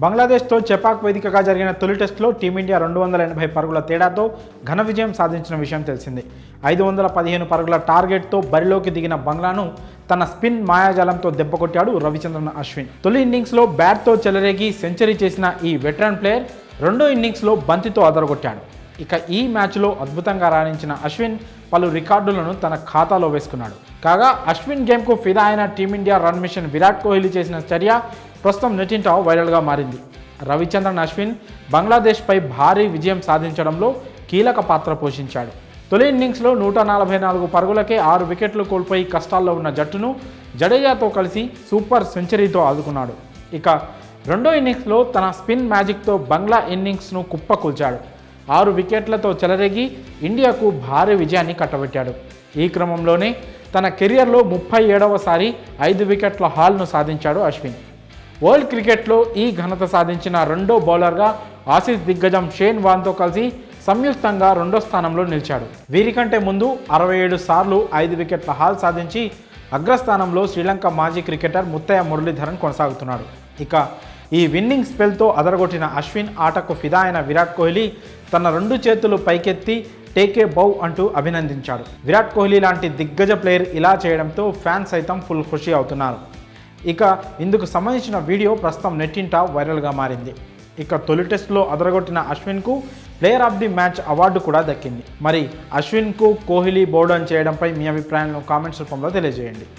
బంగ్లాదేశ్తో చెపాక్ వేదికగా జరిగిన తొలి టెస్టులో టీమిండియా 280 పరుగుల తేడాతో ఘన విజయం సాధించిన విషయం తెలిసిందే. 515 పరుగుల టార్గెట్తో బరిలోకి దిగిన బంగ్లాను తన స్పిన్ మాయాజాలంతో దెబ్బకొట్టాడు రవిచంద్రన్ అశ్విన్. తొలి ఇన్నింగ్స్లో బ్యాట్తో చెలరేగి సెంచరీ చేసిన ఈ వెటరన్ ప్లేయర్ రెండో ఇన్నింగ్స్లో బంతితో అదరగొట్టాడు. ఇక ఈ మ్యాచ్లో అద్భుతంగా రాణించిన అశ్విన్ పలు రికార్డులను తన ఖాతాలో వేసుకున్నాడు. కాగా అశ్విన్ గేమ్కు ఫిదా అయిన Team India run machine Virat Kohli చేసిన చర్య ప్రస్తుతం నెట్టింట వైరల్గా మారింది. రవిచంద్రన్ అశ్విన్ బంగ్లాదేశ్పై భారీ విజయం సాధించడంలో కీలక పాత్ర పోషించాడు. తొలి ఇన్నింగ్స్లో 144 పరుగులకే 6 వికెట్లు కోల్పోయి కష్టాల్లో ఉన్న జట్టును జడేజాతో కలిసి సూపర్ సెంచరీతో ఆదుకున్నాడు. ఇక రెండో ఇన్నింగ్స్లో తన స్పిన్ మ్యాజిక్తో బంగ్లా ఇన్నింగ్స్ను కుప్పకూల్చాడు. 6 వికెట్లతో చెలరేగి ఇండియాకు భారీ విజయాన్ని కట్టబెట్టాడు. ఈ క్రమంలోనే తన కెరియర్లో 37వసారి 5 వికెట్ల హాల్ను సాధించాడు అశ్విన్. వరల్డ్ క్రికెట్లో ఈ ఘనత సాధించిన రెండో బౌలర్గా ఆసీస్ దిగ్గజం షేన్ వార్న్తో కలిసి సంయుక్తంగా రెండో స్థానంలో నిలిచాడు. వీరికంటే ముందు 67 సార్లు 5 వికెట్ల హాల్ సాధించి అగ్రస్థానంలో శ్రీలంక మాజీ క్రికెటర్ ముత్తయ్య మురళీధరన్ కొనసాగుతున్నాడు. ఇక ఈ విన్నింగ్ స్పెల్తో అదరగొట్టిన అశ్విన్ ఆటకు ఫిదా అయిన విరాట్ కోహ్లీ తన 2 చేతులు పైకెత్తి టేకే బౌ అంటూ అభినందించాడు. విరాట్ కోహ్లీ లాంటి దిగ్గజ ప్లేయర్ ఇలా చేయడంతో ఫ్యాన్స్ సైతం ఫుల్ ఖుషి అవుతున్నారు. ఇక ఇందుకు సంబంధించిన వీడియో ప్రస్తుతం నెట్టింట వైరల్గా మారింది. ఇక తొలి టెస్టులో అదరగొట్టిన అశ్విన్కు player of the match award కూడా దక్కింది. మరి అశ్విన్కు కోహ్లీ బౌల్డన్ చేయడంపై మీ అభిప్రాయాలను కామెంట్స్ రూపంలో తెలియజేయండి.